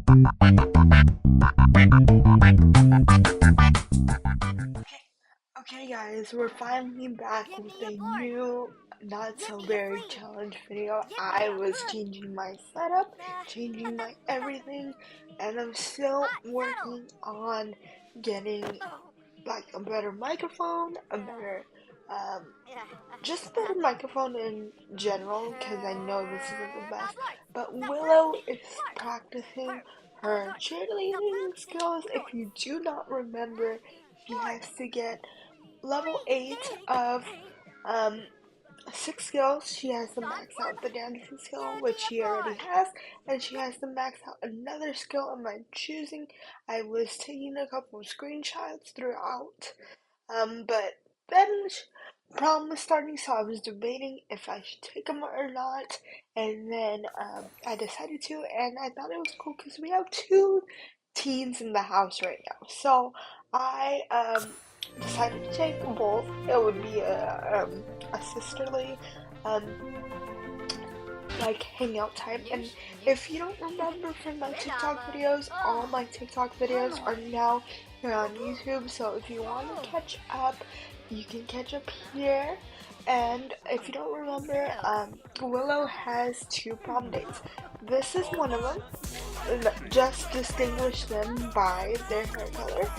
Okay guys, we're finally back with a new not so very challenge video. I was changing my setup, changing my everything, and I'm still working on getting like a better microphone, a better just a better microphone in general because I know this isn't the best. But Willow is practicing her cheerleading skills. If you do not remember, she has to get level 8 of um, 6 skills. She has to max out the dancing skill, which she already has, and she has to max out another skill of my choosing. I was taking a couple of screenshots throughout, but then prom was starting, so I was debating if I should take them or not, and then I decided to, and I thought it was cool because we have two teens in the house right now, so I decided to take both. It would be a sisterly um, like hangout time. And if you don't remember from my TikTok videos, all my TikTok videos are now here on YouTube. So if you want to catch up, you can catch up here. And if you don't remember, Willow has two prom dates. This is one of them. Just distinguish them by their hair color.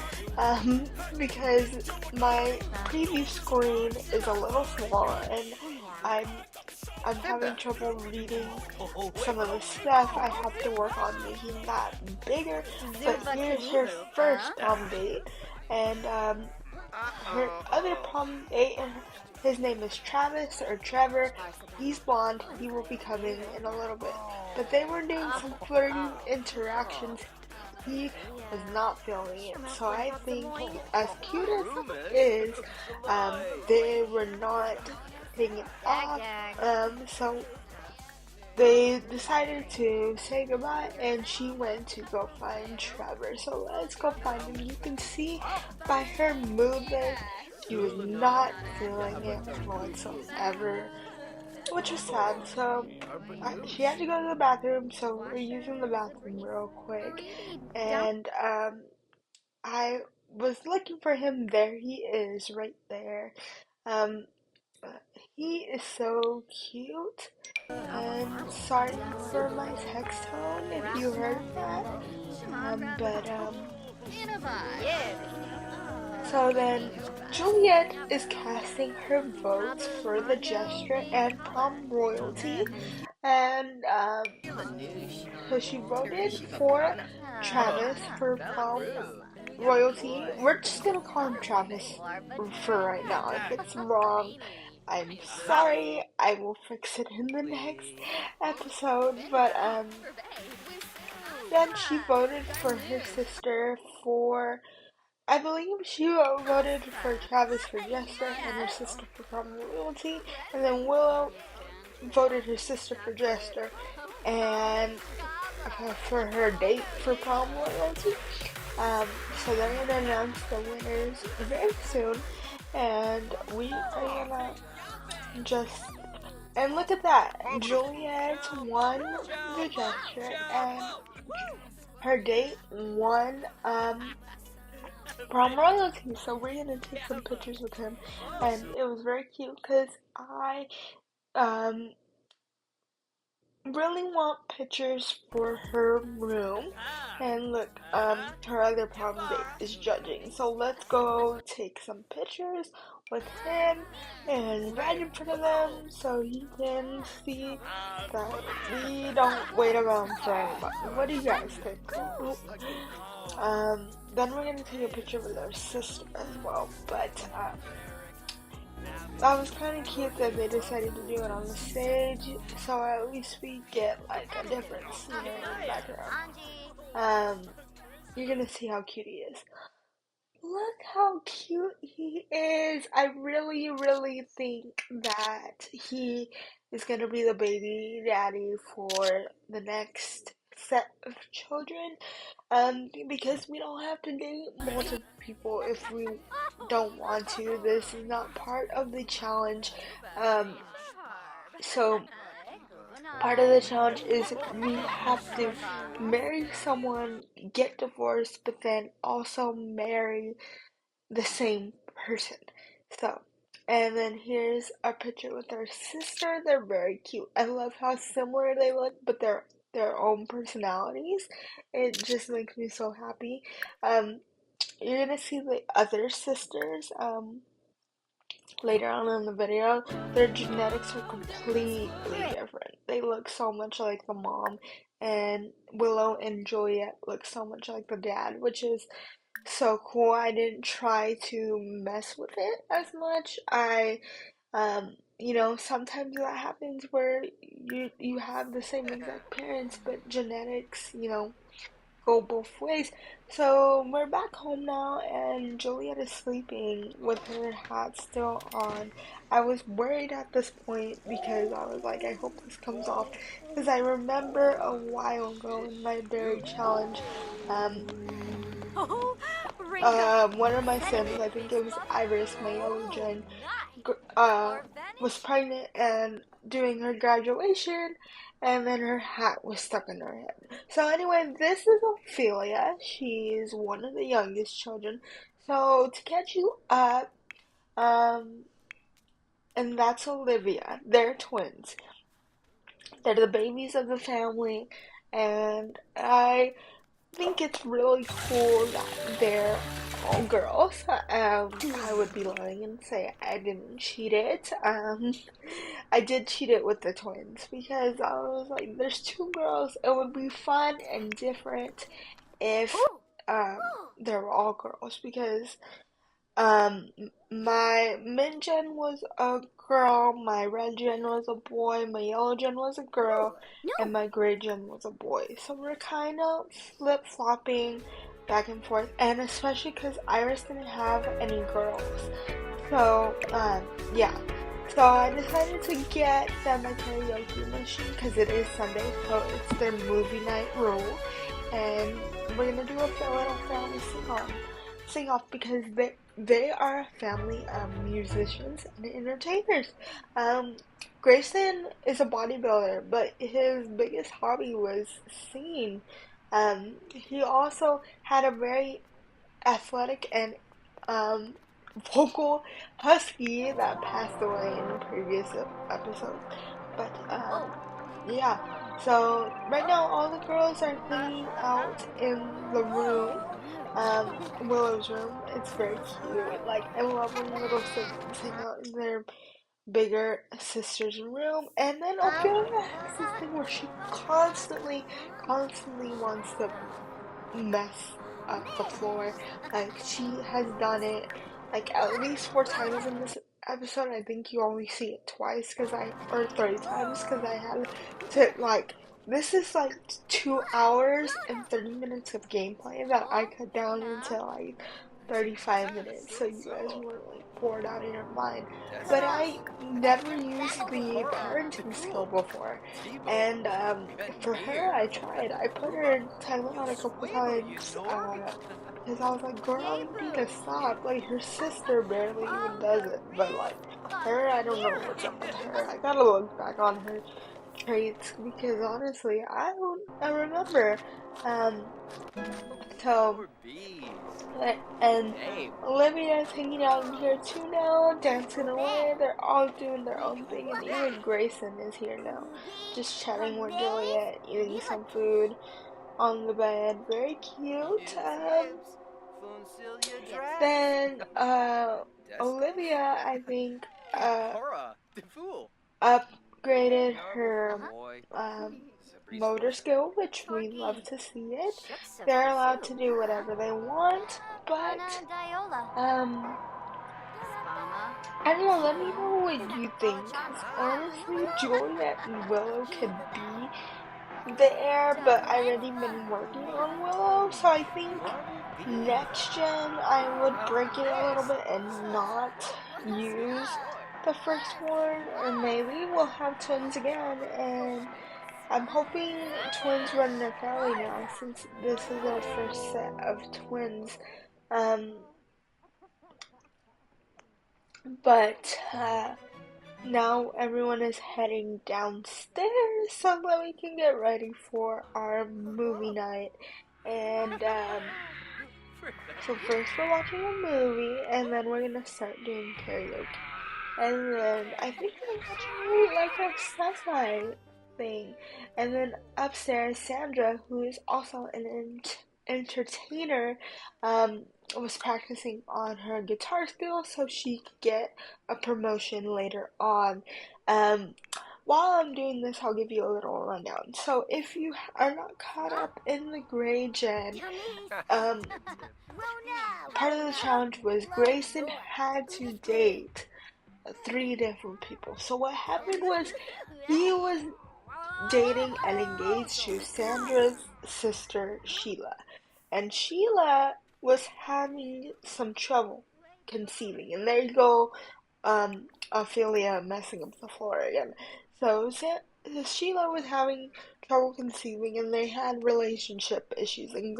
Because my preview screen is a little small and I'm I'm having trouble reading some of the stuff. I have to work on making that bigger. But here's her first prom date, and her other prom date, and his name is Travis or Trevor. He's blonde. He will be coming in a little bit. But they were doing some flirting interactions. He was not feeling it. So I think, as cute as it is, they were not hitting it off. So they decided to say goodbye, and she went to go find Trevor. So let's go find him. You can see by her movement, she was not feeling it whatsoever, which was sad. So she had to go to the bathroom, so we're using the bathroom real quick. And I was looking for him. There he is, right there. Um, he is so cute. And sorry for my text tone if you heard that. But so then Juliet is casting her votes for the Jester and Prom Royalty. And so she voted for Travis for Prom Royalty. We're just gonna call him Travis for right now. If it's wrong, I'm sorry. I will fix it in the next episode. But then she voted for her sister for. I believe she voted for Travis for Jester and her sister for Prom Royalty, and then Willow voted her sister for Jester and for her date for Prom Royalty. So they're gonna announce the winners very soon, and we are gonna just and look at that. Juliet won the gesture, and her date won prom royalty. So we're gonna take some pictures with him, and it was very cute because I um really want pictures for her room. And look, her other prom date is judging. So let's go take some pictures with him and right in front of them so he can see that we don't wait around for anybody. What do you guys think? Then we're gonna take a picture with our sister as well. But that was kind of cute that they decided to do it on the stage, so at least we get like a difference, in the background. You're gonna see how cute he is. Look how cute he is. I really, really think that he is gonna be the baby daddy for the next set of children. Because we don't have to date multiple people if we don't want to. This is not part of the challenge. So part of the challenge is we have to marry someone, get divorced, but then also marry the same person. So, and then here's a picture with our sister. They're very cute. I love how similar they look, but they're their own personalities. It just makes me so happy. Um, you're gonna see the other sisters. Later on in the video, their genetics are completely different. They look so much like the mom, and Willow and Juliet look so much like the dad, which is so cool. I didn't try to mess with it as much. Sometimes that happens where you have the same exact parents, but genetics, go both ways. So we're back home now, and Juliet is sleeping with her hat still on. I was worried at this point because I was like, I hope this comes off. Because I remember a while ago in my berry challenge, um, one of my Sims, I think it was Iris, my yellow gen, uh, was pregnant and doing her graduation, and then her hat was stuck in her head. So anyway, this is Ophelia. She's one of the youngest children. So to catch you up, um, and that's Olivia. They're twins. They're the babies of the family, and I think it's really cool that they're all girls. I would be lying and say I didn't cheat it. I did cheat it with the twins because I was like, there's two girls. It would be fun and different if they were all girls because um, my mid gen was a girl, my red gen was a boy, my yellow gen was a girl, and my gray gen was a boy. So we're kind of flip flopping back and forth, and especially because Iris didn't have any girls. So, yeah. So I decided to get them a karaoke machine because it is Sunday, so it's their movie night rule, and we're gonna do a little family sing off because they are a family of musicians and entertainers. Um, Grayson is a bodybuilder, but his biggest hobby was singing. He also had a very athletic and um, vocal husky that passed away in previous episodes. But yeah. So right now all the girls are hanging out in the room, Willow's room. It's very cute. Like I love when little siblings hang out in their bigger sister's room. And then Ophelia has this thing where she constantly wants to mess up the floor. Like she has done it like at least 4 times in this episode. I think you only see it twice or 3 times because I had to like. This is like 2 hours and 30 minutes of gameplay that I cut down into like 35 minutes so you guys weren't like bored out of your mind. But I never used the parenting skill before. And for her, I tried. I put her in timeout a couple times because I was like, girl, you need to stop. Like, her sister barely even does it. But, like, her, I don't know what's up with her. I gotta look back on her traits because honestly, I remember. Um, so and Olivia's hanging out in here too now, dancing away. They're all doing their own thing, and even Grayson is here now, just chatting with Juliet, eating some food on the bed. Very cute. Then Olivia, I think, upgraded her motor skill, which we love to see it. They're allowed to do whatever they want, but I don't know, let me know what you think, because honestly, Juliet and Willow could be there, but I already been working on Willow, so I think next gen I would break it a little bit and not use the first one, or maybe we'll have twins again, and I'm hoping twins run their family now since this is our first set of twins. Um, but Now everyone is heading downstairs so that we can get ready for our movie night. And so first we're watching a movie, and then we're gonna start doing karaoke. And then I think we're watching like a sci-fi thing. And then upstairs, Sandra, who is also an entertainer, um, was practicing on her guitar skills so she could get a promotion later on. Um, while I'm doing this, I'll give you a little rundown. So if you are not caught up in the Gray Gen, um, part of the challenge was Grayson had to date three different people. So what happened was he was dating and engaged to Sandra's sister Sheila, and Sheila was having some trouble conceiving. And there you go, Ophelia messing up the floor again. So Sheila was having trouble conceiving, and they had relationship issues. And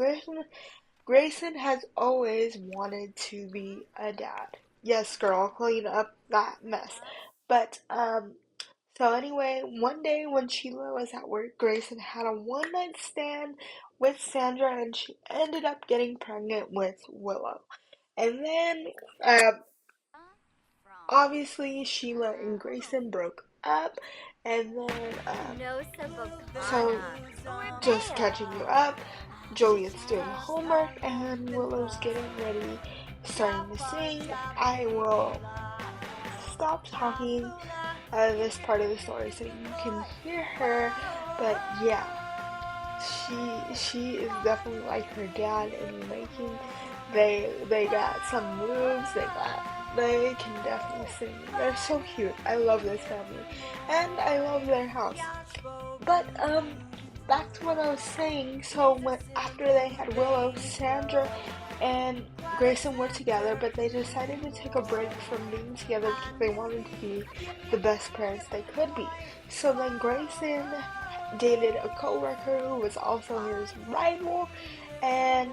Grayson has always wanted to be a dad. Yes, girl, clean up that mess. But so anyway, one day when Sheila was at work, Grayson had a one night stand with Sandra, and she ended up getting pregnant with Willow. And then uh, obviously Sheila and Grayson broke up, and then so just catching you up, Juliet's doing homework and Willow's getting ready, starting to sing. I will stop talking this part of the story so you can hear her, but yeah, she is definitely like her dad in the making. They got some moves. They can definitely sing. They're so cute. I love this family, and I love their house. But back to what I was saying. So when after they had Willow, Sandra and Grayson were together, but they decided to take a break from being together because they wanted to be the best parents they could be. So then Grayson dated a coworker who was also his rival, and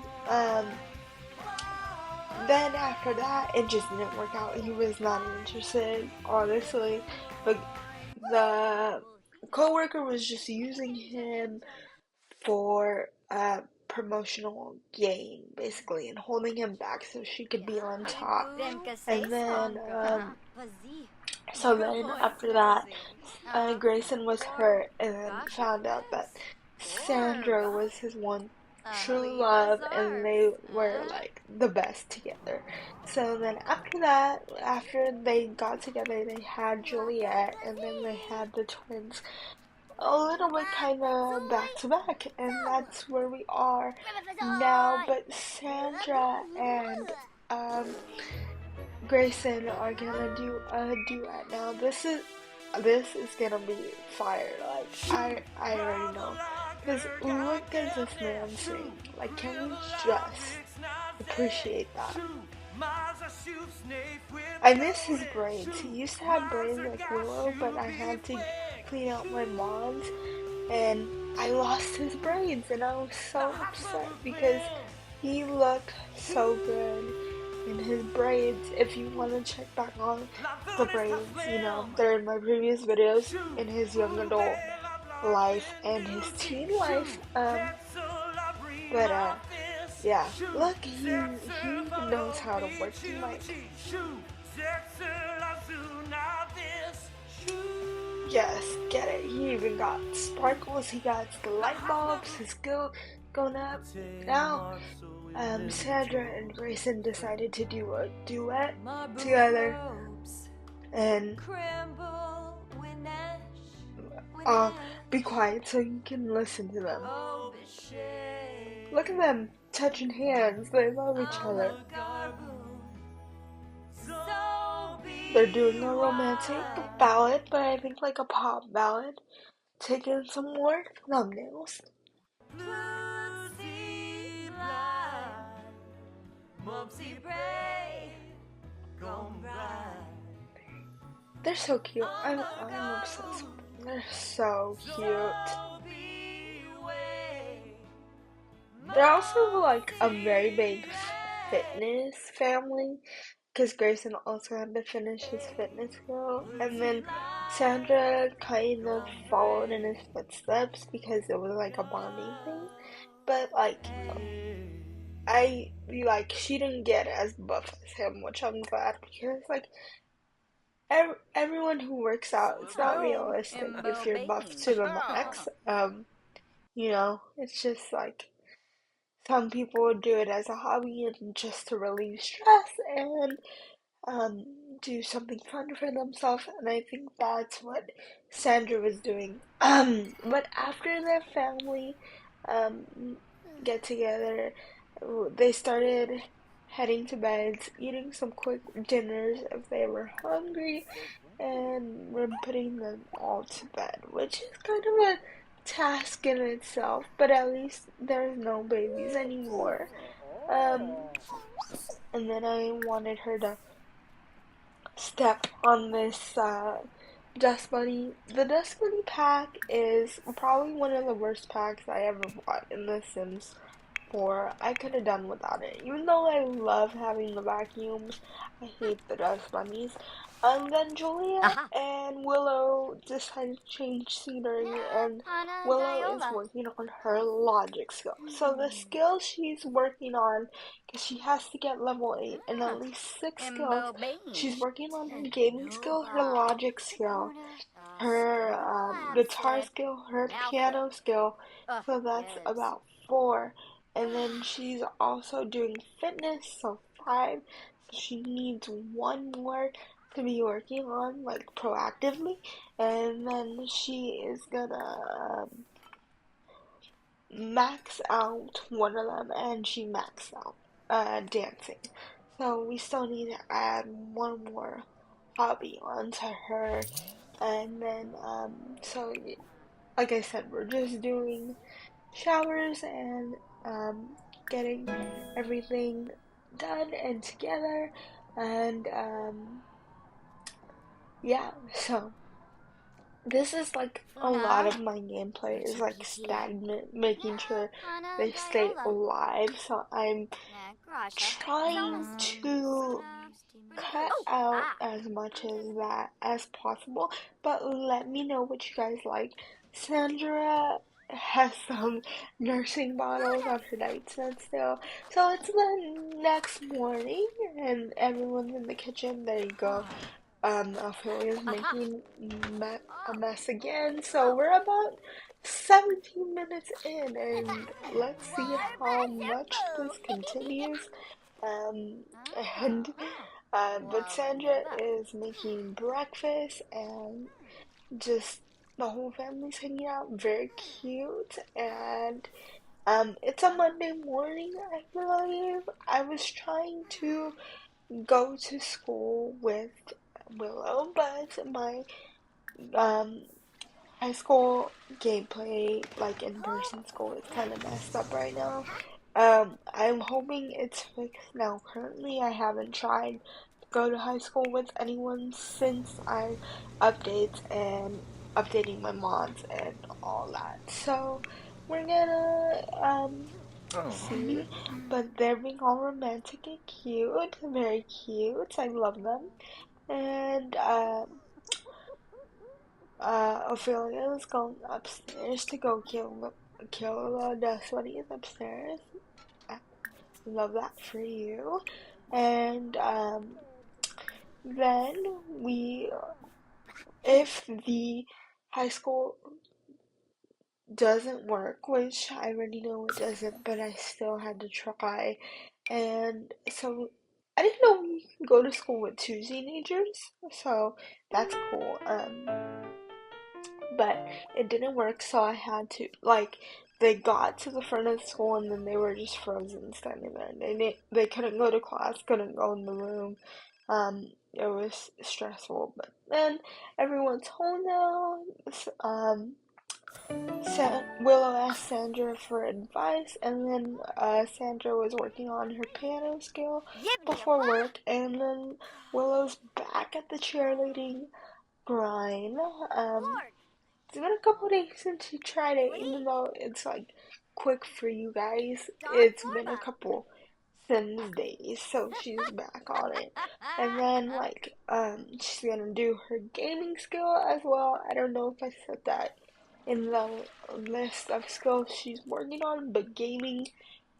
then after that, it just didn't work out. He was not interested, honestly. But the coworker was just using him for a promotional gain, basically, and holding him back so she could be on top. And then, so then after that, Grayson was hurt and then found out that Sandra was his one true love, and they were like the best together. So then after that, after they got together, they had Juliet, and then they had the twins a little bit kind of back to back, and that's where we are now. But Sandra and Grayson are gonna do a duet now. This is gonna be fire. Like I already know. Cause look at this man sing. Like, can we just appreciate that? I miss his braids. He used to have braids like Willow, but I had to clean out my mom's, and I lost his braids, and I was so upset because he looked so good in his braids. If you want to check back on the braids, they're in my previous videos in his young adult life and his teen life. But yeah, look, he knows how to work the mic. Yes, get it. He even got sparkles. He got the light bulbs. His skill going up. Now, Sandra and Grayson decided to do a duet together, and be quiet so you can listen to them. Look at them touching hands. They love each other. They're doing a romantic ballad, but I think like a pop ballad. Taking some more thumbnails. They're so cute. I'm obsessed with them. They're so cute. They're also like a very big fitness family. because Grayson also had to finish his fitness skill, and then Sandra kind of followed in his footsteps because it was like a bonding thing. But like she didn't get as buff as him, which I'm glad because like everyone who works out, it's not realistic if you're buff to the max. It's just like some people do it as a hobby and just to relieve stress and um, do something fun for themselves, and I think that's what Sandra was doing. But after their family um, get together, they started heading to bed, eating some quick dinners if they were hungry, and we're putting them all to bed, which is kind of a task in itself, but at least there's no babies anymore. Um, and then I wanted her to step on this Dust Bunny. The Dust Bunny pack is probably one of the worst packs I ever bought in The Sims 4. I could have done without it. Even though I love having the vacuums, I hate the Dust Bunnies. And then Julia and Willow decided to change scenery, and Willow is working on her logic skill. So the skill she's working on, because she has to get level 8 and at least 6 skills, she's working on her gaming skill, her logic skill, her guitar skill, her piano skill. So that's about 4. And then she's also doing fitness, so 5. So she needs one more to be working on, like proactively. And then she is gonna max out one of them, and she maxed out dancing. So we still need to add one more hobby onto her. And then, like I said, we're just doing showers and um, getting everything done and together. And yeah, so this is like a lot of my gameplay is like stagnant, making sure they stay alive. So I'm trying to cut out as much as that as possible, but let me know what you guys like. Sandra has some nursing bottles on her nightstand still, so it's the next morning and everyone's in the kitchen. There you go. Ophelia's making a mess again, so we're about 17 minutes in, and let's see how much this continues. Um, and but Sandra is making breakfast and just the whole family's hanging out. Very cute. And it's a Monday morning, I believe. I was trying to go to school with Willow, but my um high school gameplay, like in person school, is kind of messed up right now. I'm hoping it's fixed now. Currently, I haven't tried to go to high school with anyone since I updates and updating my mods and all that. So we're gonna see, but they're being all romantic and cute, very cute. I love them, and Ophelia is going upstairs to go kill the Dust Bunnies upstairs. I love that for you. And then if the high school doesn't work, which I already know it doesn't, but I still had to try. And so I didn't know you can go to school with 2 teenagers, so that's cool. But it didn't work, so I had to like they got to the front of the school and then they were just frozen standing there. They couldn't go to class, couldn't go in the room. It was stressful, but then everyone's home now. Willow asked Sandra for advice, and then Sandra was working on her piano skill before work, and then Willow's back at the cheerleading grind. It's been a couple days since she tried it, even though it's like quick for you guys. It's been a couple Sims days, so she's back on it. And then like she's gonna do her gaming skill as well. I don't know if I said that in the list of skills she's working on, but gaming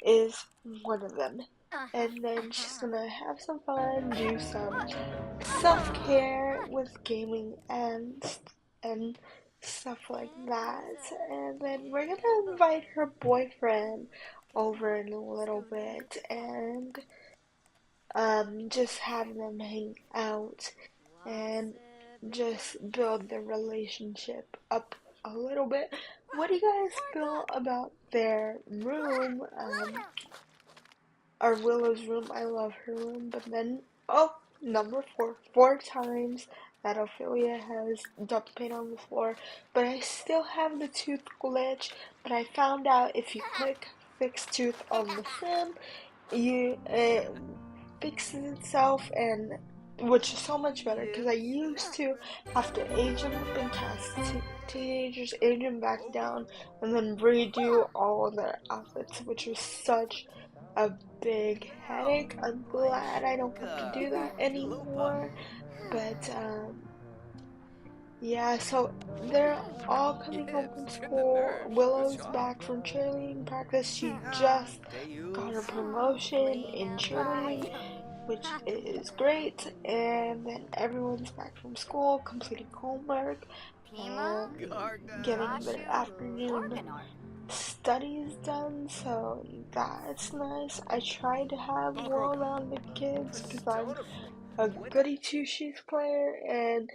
is one of them. And then she's gonna have some fun, do some self-care with gaming and stuff like that. And then we're gonna invite her boyfriend over in a little bit and just have them hang out and just build the relationship up a little bit. What do you guys feel about their room? Or Willow's room. I love her room. But then, oh, number four. 4 times that Ophelia has duct paint on the floor. But I still have the tooth glitch. But I found out if you click fix tooth on the sim, it fixes itself, and which is so much better because I used to have to age them up and cast teenagers, age them back down, and then redo all of their outfits, which was such a big headache. I'm glad I don't have to do that anymore. But yeah, so they're all coming home from school. Willow's back from cheerleading practice. She just got her promotion in cheerleading, which is great. And then everyone's back from school, completing homework and getting their afternoon studies done. So that's nice. I try to have well-rounded kids because I'm a goody two-shoes player, and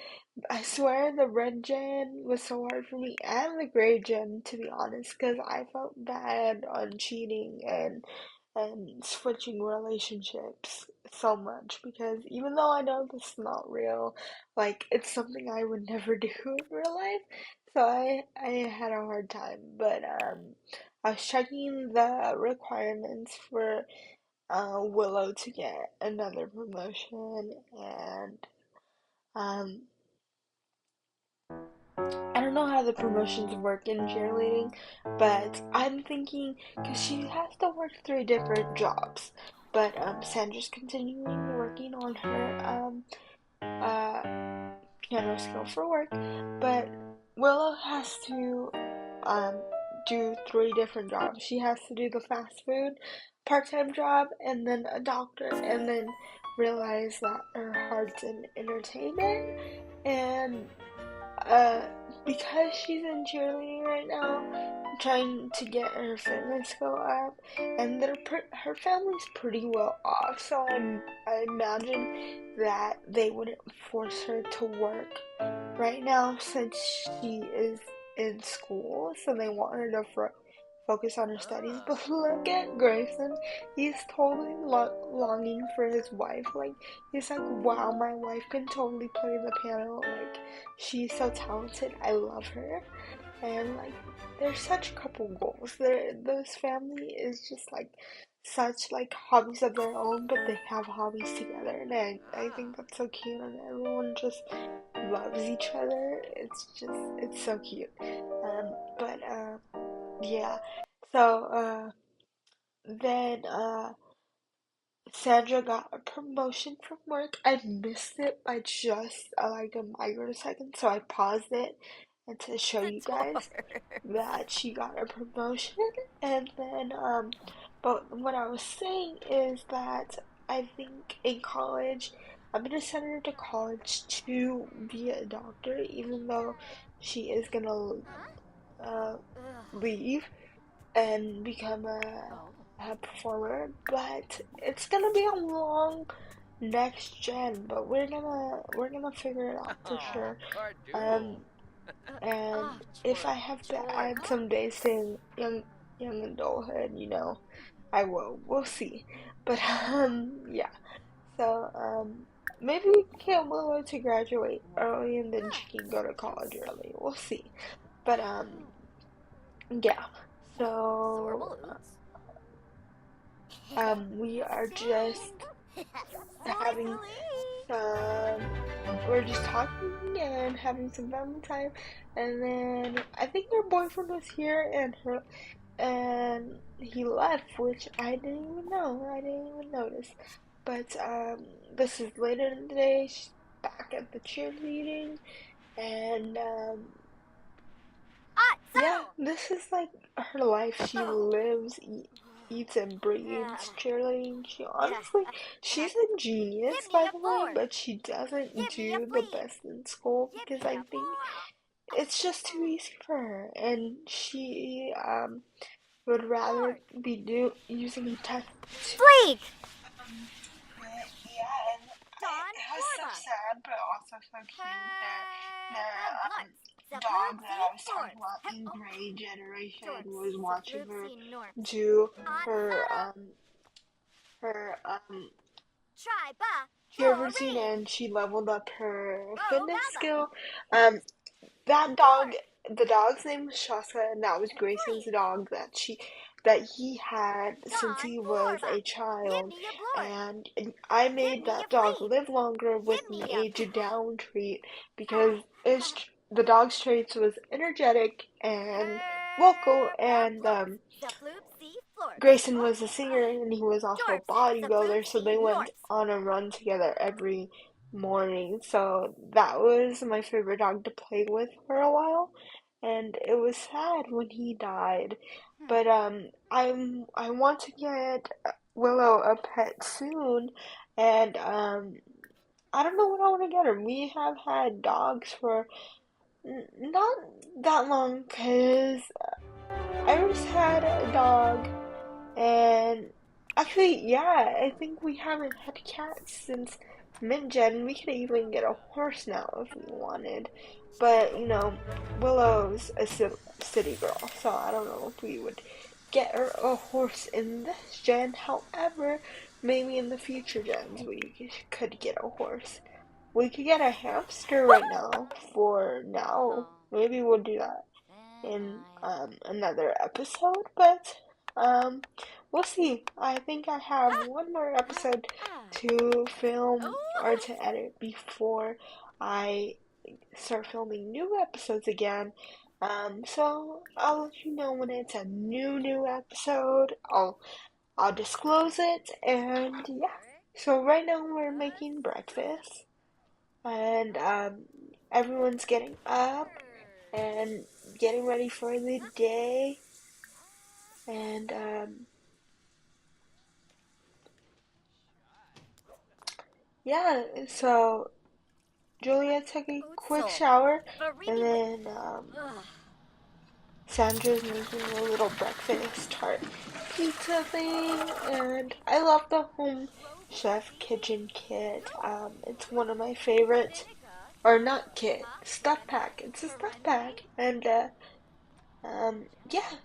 I swear the red gen was so hard for me and the gray gen, to be honest, because I felt bad on cheating and switching relationships so much, because even though I know this is not real, like it's something I would never do in real life, so I had a hard time. But I was checking the requirements for Willow to get another promotion, and um I don't know how the promotions work in cheerleading, but I'm thinking because she has to work 3 different jobs. But Sandra's continuing working on her uh piano skill for work, but Willow has to um do 3 different jobs. She has to do the fast food part-time job and then a doctor and then realize that her heart's in entertainment, and uh, because she's in cheerleading right now, trying to get her fitness go up, and her family's pretty well off, so I imagine that they wouldn't force her to work right now since she is in school, so they want her to focus on her studies. But look at Grayson, he's totally longing for his wife. Like, he's like, wow, my wife can totally play the piano. Like, she's so talented. I love her. And like, they're such couple goals. This family is just like such like hobbies of their own, but they have hobbies together, and I think that's so cute, and everyone just loves each other. It's so cute. But yeah. So then Sandra got a promotion from work. I missed it by just like a microsecond, so I paused it and to show you guys that she got a promotion. And then but what I was saying is that I think in college I'm gonna send her to college to be a doctor, even though she is gonna uh, leave and become a performer, but it's gonna be a long next gen, but we're gonna figure it out for sure. Um, and if I have to add some days to young adulthood, I will. We'll see. But yeah. So maybe we can get Willow to graduate early, and then she can go to college early. We'll see. But yeah. So we are just having some, we're just talking and having some family time, and then I think her boyfriend was here, and he left, which I didn't even know. I didn't even notice. But this is later in the day. She's back at the cheerleading, and yeah, this is like her life. She lives, eats, and breathes cheerleading. She's a genius, by the way, but she doesn't do the best in school because I think it's just too easy for her, and she would rather be using a test. Um, but yeah, and it was so sad, but also so cute. The dog that I was talking about in Gray Generation was watching her do her her cheer routine, and she leveled up her fitness skill. Um, that dog, the dog's name was Shasta, and that was Grayson's dog that he had since he was a child. And I made that dog live longer with an age down treat because the dog's traits was energetic and vocal, and Grayson was a singer and he was also a bodybuilder, so they went on a run together every morning. So that was my favorite dog to play with for a while, and it was sad when he died. But I want to get Willow a pet soon, and I don't know what I want to get her. We have had dogs for not that long because Iris had a dog, and actually, yeah, I think we haven't had cats since mid-gen. We could even get a horse now if we wanted. But, Willow's a city girl, so I don't know if we would get her a horse in this gen. However, maybe in the future gens we could get a horse. We could get a hamster right now for now. Maybe we'll do that in another episode, but um, we'll see. I think I have one more episode to film or to edit before I start filming new episodes again. So I'll let you know when it's a new episode. I'll disclose it, and yeah. So right now we're making breakfast, and everyone's getting up and getting ready for the day. And yeah, so Julia took a quick shower, and then Sandra's making a little breakfast tart pizza thing, and I love the Home Chef Kitchen kit. It's one of my favorites. Or not kit, stuff pack. It's a stuff pack, and yeah.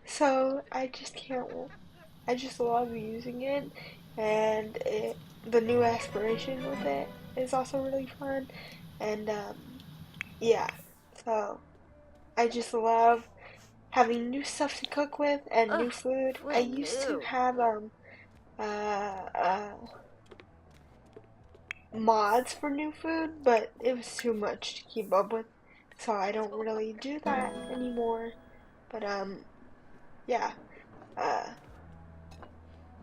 So I just love using it, and the new aspiration with it is also really fun, and yeah, so I just love having new stuff to cook with and new food. I used to have uh, uh, mods for new food, but it was too much to keep up with, so I don't really do that anymore. But yeah, uh,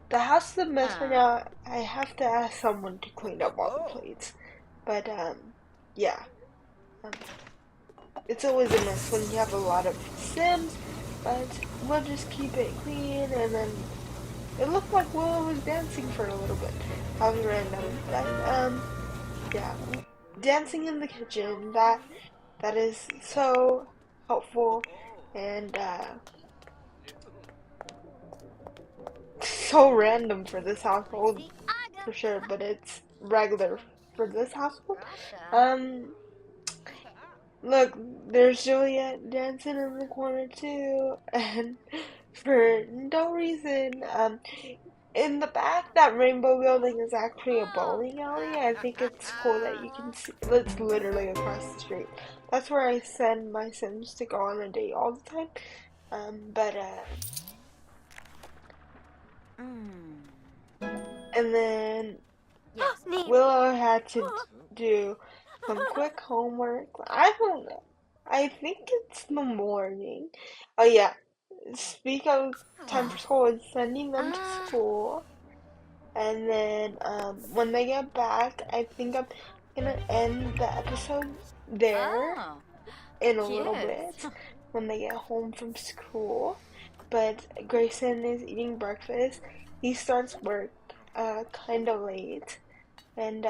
the house is a mess right now. I have to ask someone to clean up all the plates. But yeah, um, it's always a mess when you have a lot of Sims. But we'll just keep it clean, and then it looked like Willow was dancing for a little bit. That was random. But yeah, dancing in the kitchen. That is so helpful, and so random for this household for sure, but it's regular for this household. Um, Look, there's Juliet dancing in the corner too, and for no reason, in the back, that rainbow building is actually a bowling alley. I think it's cool that you can see, it's literally across the street. That's where I send my Sims to go on a date all the time. But and then Willow had to do some quick homework. I don't know. I think it's the morning. Oh yeah. speak of time for school is sending them to Ah, school, and then when they get back, I think I'm gonna end the episode there oh, in a little cute. bit when they get home from school. But Grayson is eating breakfast. He starts work kind of late, and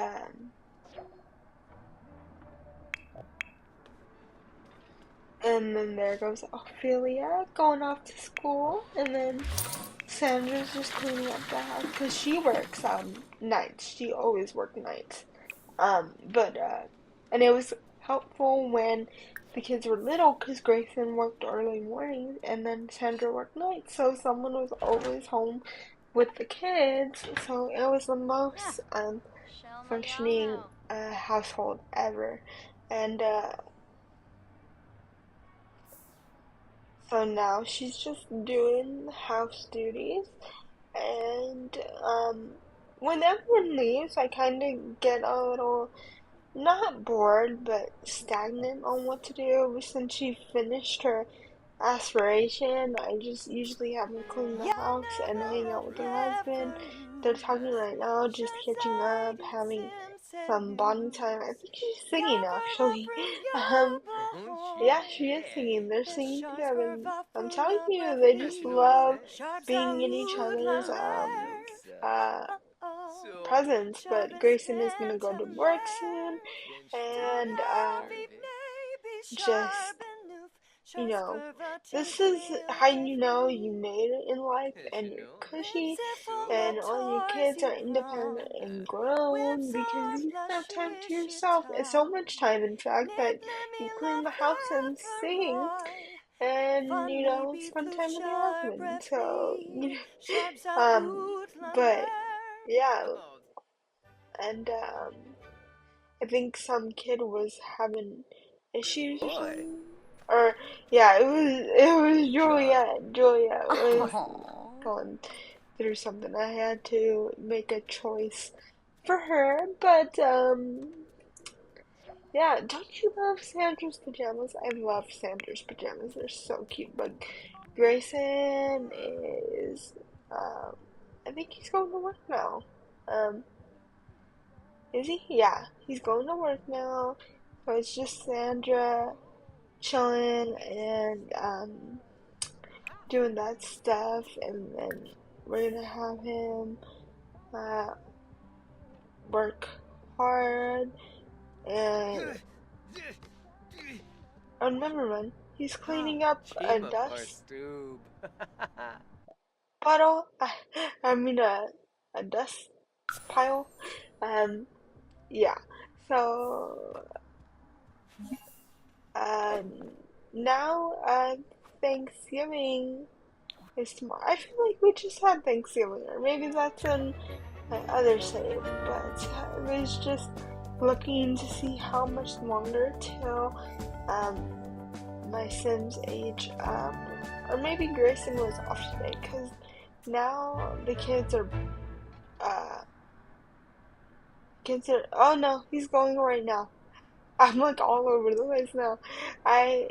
then there goes Ophelia going off to school, and then Sandra's just cleaning up the house because she works nights. She always works nights. But and it was helpful when the kids were little because Grayson worked early mornings and then Sandra worked nights, so someone was always home with the kids. So it was the Ah, most functioning Shalmalyano. household ever, and so now she's just doing house duties, and when everyone leaves, I kind of get a little not bored, but stagnant on what to do. Since she finished her aspiration, I just usually have her clean the You're house and hang never out with her husband. ever They're talking lose. right now, just Shines catching up, light in having Simpson some bonding time. I News. think she's singing Cover the actually. bridge Um, you're yeah, born. she is singing. They're The singing shores together. curve And up I'm full telling of you, they brevity. just love Sharps are being in each other's woodlanders. uh Oh, presence. But sharpest Grayson is gonna go to work soon, intellect. To and love it may be just sharp and aloof. you Sharps know, curve a this is tinkling how you know reverie. you made it in life and you're cushy Lips full of and all your toys kids you are independent hum. and grown Whips because of you have time to blushes you yourself. It's so tum. much time, in fact, that Nibbler me you clean the house and laughter sing roy. and, Fun me be spend flute time with your sharp husband. So, referee. Sharps are but woodlander. yeah, and I think some kid was having issues or something. Or yeah, it was Juliet. Juliet was Oh, going through something. I had to make a choice for her, but yeah. Don't you love Sandra's pajamas? I love Sandra's pajamas. They're so cute. But Grayson is I think he's going to work now. Um, is he? Yeah, he's going to work now. So it's just Sandra chilling and doing that stuff, and then we're gonna have him uh, work hard. And oh, never mind. He's cleaning up a Chima dust Parstoob. puddle. I mean a dust pile. Um, yeah. So um, now Thanksgiving is tomorrow. I feel like we just had Thanksgiving, or maybe that's in my other save, but I was just looking to see how much longer till um, my Sims age up, or maybe Grayson was off today, because now the uh, oh no, he's going right now. I'm like all over the place now. I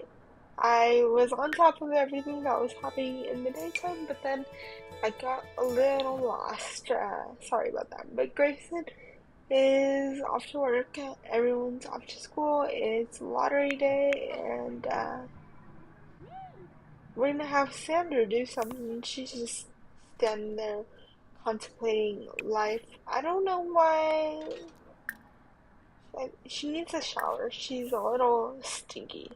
I was on top of everything that was happening in the daytime, but then I got a little lost. Sorry about that. But Grayson is off to work. Everyone's off to school. It's lottery day, and we're gonna have Sandra do something. She's just standing there contemplating life. I don't know why. She needs a shower. She's a little stinky,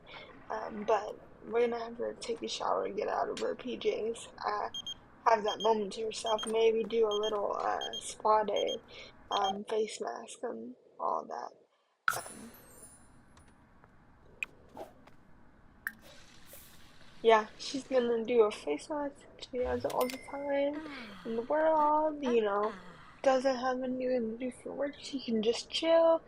but we're gonna have her take a shower and get out of her PJs. Have that moment to yourself. Maybe do a little spa day, face mask and all that. Um, yeah, she's gonna do a face mask. She does it all the time in the world. Doesn't have anything to do for work. She can just chill.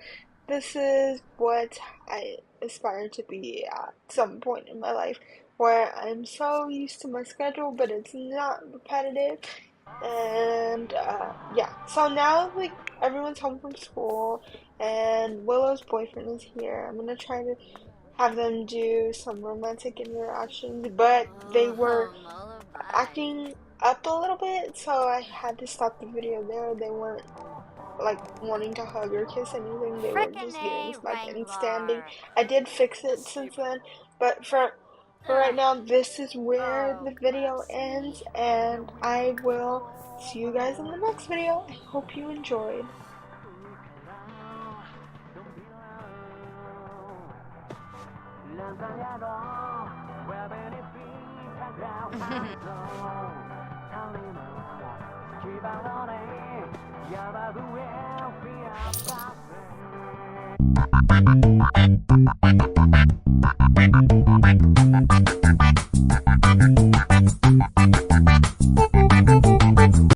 This is what I aspire to be at some point in my life, where I'm so used to my schedule, but it's not repetitive. And yeah, so now like everyone's home from school, and Willow's boyfriend is here. I'm gonna try to have them do some romantic interactions, but they were acting up a little bit, so I had to stop the video there. They weren't like wanting to hug or kiss anything, they were Frickin' just getting A, stuck and standing. Wrangler. I did fix it since then, but for right now, this is where the video ends, and I will see you guys in the next video. I hope you enjoyed.